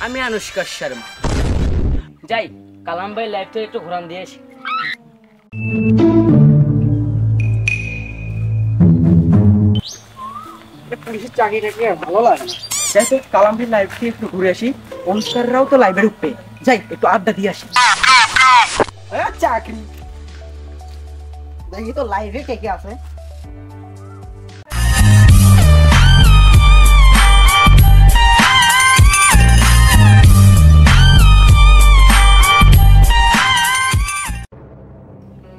আমি আনুষ্কা শর্মা। যাই কালাম ভাই লাইভ থেকে একটু ঘোরান দিয়ে আসি। পুলিশের চাকরিটা কি আর ভালো লাগে? যাই তো কালাম ভাই লাইভ থেকে একটু ঘুরে আসি। অনুষ্কাররাও তো লাইভে ঢুকবে, যাই একটু আড্ডা দিয়ে আসি। চাকরি দেখি তো লাইভে কে কে আছে।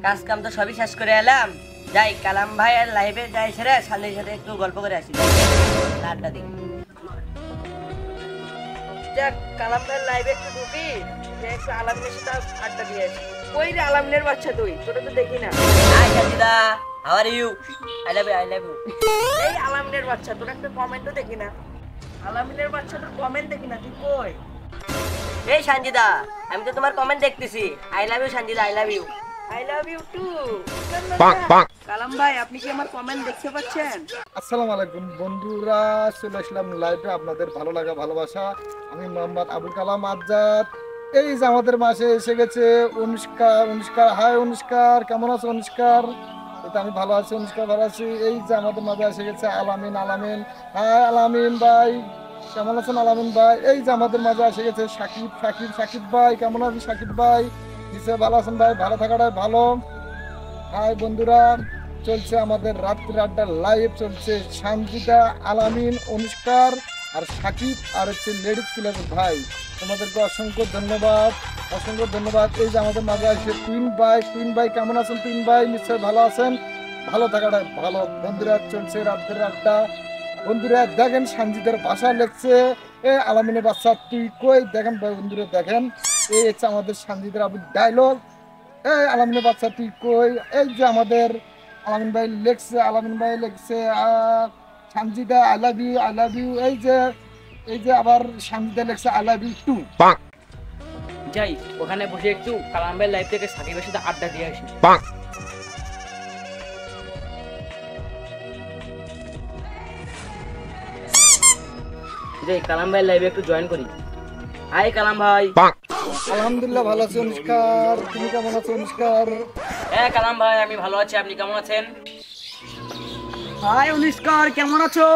কাজ কাম তো সবই শেষ করে এলাম। যাই কালাম ভাই আর লাইভে যাই সেরে সামনের সাথে একটু গল্প করে আসি, আড্ডা দিই। যাক কালাম ভাই লাইভে একটু ঢুকি, একটু আলামিনের সাথে আড্ডা দিয়ে আসি। কই রে আলামিনের বাচ্চা, তুই তোরা তো দেখি না। Hi Sajida, how are you? I love you, I love you. এই আলামিনের বাচ্চা, তোর একটা কমেন্টও দেখি না। আলামিনের বাচ্চা, তোর কমেন্ট দেখি না, তুই কই? এই সানজিদা, আমি তো তোমার কমেন্ট দেখতেছি। I love you Sanjida, I love you. I love you too. Kalam ভাই, আপনি কি আমার কমেন্ট দেখতে পাচ্ছেন? আসসালামু আলাইকুম বন্ধুরা, চলে আসলাম লাইভে আপনাদের ভালো লাগা ভালোবাসা। আমি মোহাম্মদ আবুল কালাম আজাদ। এই যে আমাদের মাসে এসে গেছে অনুষ্কার। অনুষ্কার, হাই অনুষ্কার, কেমন আছো অনুষ্কার? এটা আমি ভালো আছি, অনুষ্কার ভালো আছি। এই যে আমাদের মাঝে এসে গেছে আলামিন। আলামিন, হাই আলামিন ভাই, কেমন আছেন আলামিন ভাই? এই যে আমাদের মাঝে এসে গেছে সাকিব। সাকিব, সাকিব ভাই কেমন আছেন সাকিব ভাই? নিশ্চয় ভালো আছেন ভাই, ভালো থাকাটাই ভালো। হাই বন্ধুরা, চলছে আমাদের রাত্রি আড্ডা লাইভ চলছে। সানজিদা, আলামিন, অনুষ্কার আর সাকিব আর হচ্ছে লেডিস প্লেয়ার ভাই, তোমাদেরকে অসংখ্য ধন্যবাদ, অসংখ্য ধন্যবাদ। এই যে আমাদের মাঝে আসছে টুইন ভাই। টুইন ভাই কেমন আছেন? টুইন ভাই নিশ্চয়ই ভালো আছেন, ভালো থাকাটা ভালো। বন্ধুরা চলছে রাত্রের আড্ডা। বন্ধুরা দেখেন সানজিদার ভাষা লেখছে, এ আলামিনের বাচ্চা তুই কই? দেখেন বন্ধুরা দেখেন, এই হচ্ছে আমাদের সানজিদার আবু ডায়লগ, এই আলামিনের বাচ্চা তুই কই? এই যে আমাদের আলামিন ভাই লেখছে, আলামিন ভাই লেখছে Sanjida I love you, I love you. এই যে আবার সানজিদা লেখছে আই লাভ ইউ টু। যাই ওখানে বসে একটু কালাম ভাই লাইভ থেকে সাকিবের সাথে আড্ডা দিয়ে আসি। যাই কালাম ভাই লাইভে একটু জয়েন করি। হাই কালাম ভাই। আলহামদুলিল্লাহ ভালো আছি অনুষ্কার, তুমি কেমন আছো অনুষ্কার? হ্যাঁ কালাম ভাই, আমি ভালো আছি, আপনি কেমন আছেন? হাই অনুষ্কার, কেমন আছো?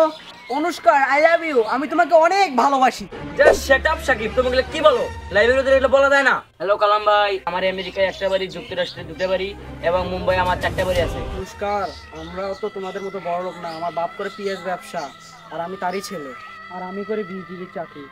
অনুষ্কার আই লাভ ইউ, আমি তোমাকে অনেক ভালোবাসি। জাস্ট শাট আপ সাকিব, তুমি এগুলো কি বলো? লাইভের ভিতরে এগুলো বলা যায় না। হ্যালো কালাম ভাই, আমার আমেরিকায় একটা বাড়ি, যুক্তরাষ্ট্রে দুটো বাড়ি এবং মুম্বাই আমার 4টা বাড়ি আছে। অনুষ্কার, আমরাও তো তোমাদের মতো বড় লোক না। আমার বাপ করে পিএস ব্যবসা আর আমি তারই ছেলে, আর আমি করি বিজিবির চাকরি।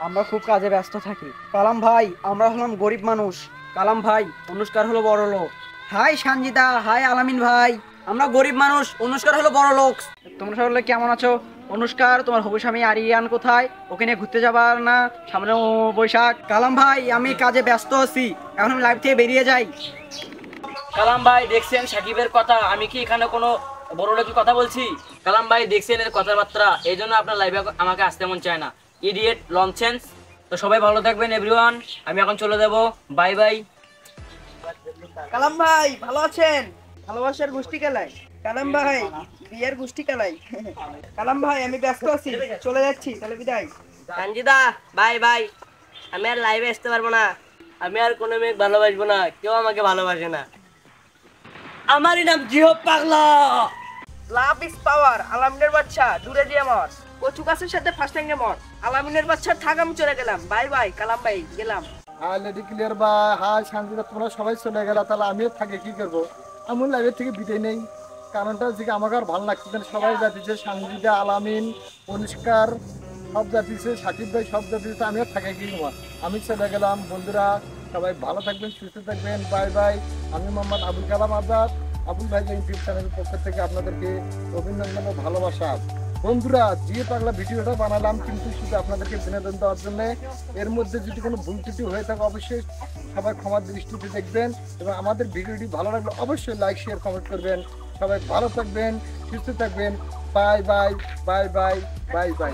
আমরা খুব কাজে ব্যস্ত থাকি। কালাম ভাই, আমরা হলাম গরিব মানুষ। কালাম ভাই, অনুষ্কার হলো বড় লোক। হাই সানজিদা, হাই আলামিন ভাই, আমরা গরিব মানুষ, অনুষ্কার হলো বড় লোক। তোমরা সকলে কেমন আছো? অনুষ্কার, তোমার হবু স্বামী আরিয়ান কোথায়? ওকে নিয়ে ঘুরতে যাবার না সামনে বৈশাখ? কালাম ভাই, আমি কাজে ব্যস্ত আছি, এখন আমি লাইভ থেকে বেরিয়ে যাই। কালাম ভাই দেখছেন সাকিবের কথা, আমি কি এখানে কোনো বড় লোকের কথা বলছি? কালাম ভাই দেখছেন এর কথাবার্তা, এই জন্য আপনার লাইভে আমাকে আসতে মন চায় না। Idiot, nonsense. তো সবাই ভালো থাকবেন এভরিওয়ান, আমি এখন চলে যাব, বাই বাই। কালাম ভাই ভালো আছেন? ভালোবাসার গোষ্ঠী খেলায় কালাম ভাই, বিয়ের গোষ্ঠী খেলায়। কালাম ভাই, আমি ব্যস্ত আছি, চলে যাচ্ছি, তাহলে বিদায়। সঞ্জিদা বাই বাই, আমি আর লাইভে আসতে পারবো না। আমি আর কোনো মেয়ে ভালোবাসবো না, কেউ আমাকে ভালোবাসে না। আমারই নাম জিও পাগলা। Love is power. আলামিনের বাচ্চা দূরে দিয়ে মর, কচু গাছের সাথে ফার্স্ট টাইমে মর। আলামিনের বাচ্চা থাক, আমি চলে গেলাম, বাই বাই। কালাম ভাই গেলাম। হাই লেডি ক্লিয়ার ভাই, হাই সানজিদা, তোমরা সবাই চলে গেল, তাহলে আমিও থাকে কি করবো? আমি লাইভের থেকে বিদায় নেই, কারণটা হচ্ছে কি আমাকে আর ভালো লাগছে না। সবাই যাচ্ছে, সানজিদা, আলামিন, অনুষ্কার সব যাচ্ছে, সাকিব ভাই সব যাচ্ছে, আমিও থাকে কি করবো? আমি চলে গেলাম। বন্ধুরা সবাই ভালো থাকবেন, সুস্থ থাকবেন, বাই বাই। আমি মোহাম্মদ আবুল কালাম আজাদ, আবুল ভাই ইউটিউব চ্যানেলের পক্ষ থেকে আপনাদেরকে অভিনন্দন ও ভালোবাসা। বন্ধুরা জিও পাগলা ভিডিওটা বানালাম কিন্তু শুধু আপনাদেরকে বিনোদন দেওয়ার জন্য। এর মধ্যে যদি কোনো ভুল ত্রুটি হয়ে থাকে অবশ্যই সবাই ক্ষমার দৃষ্টিতে দেখবেন, এবং আমাদের ভিডিওটি ভালো লাগলে অবশ্যই লাইক শেয়ার কমেন্ট করবেন। সবাই ভালো থাকবেন, সুস্থ থাকবেন, bye bye, bye bye, bye bye.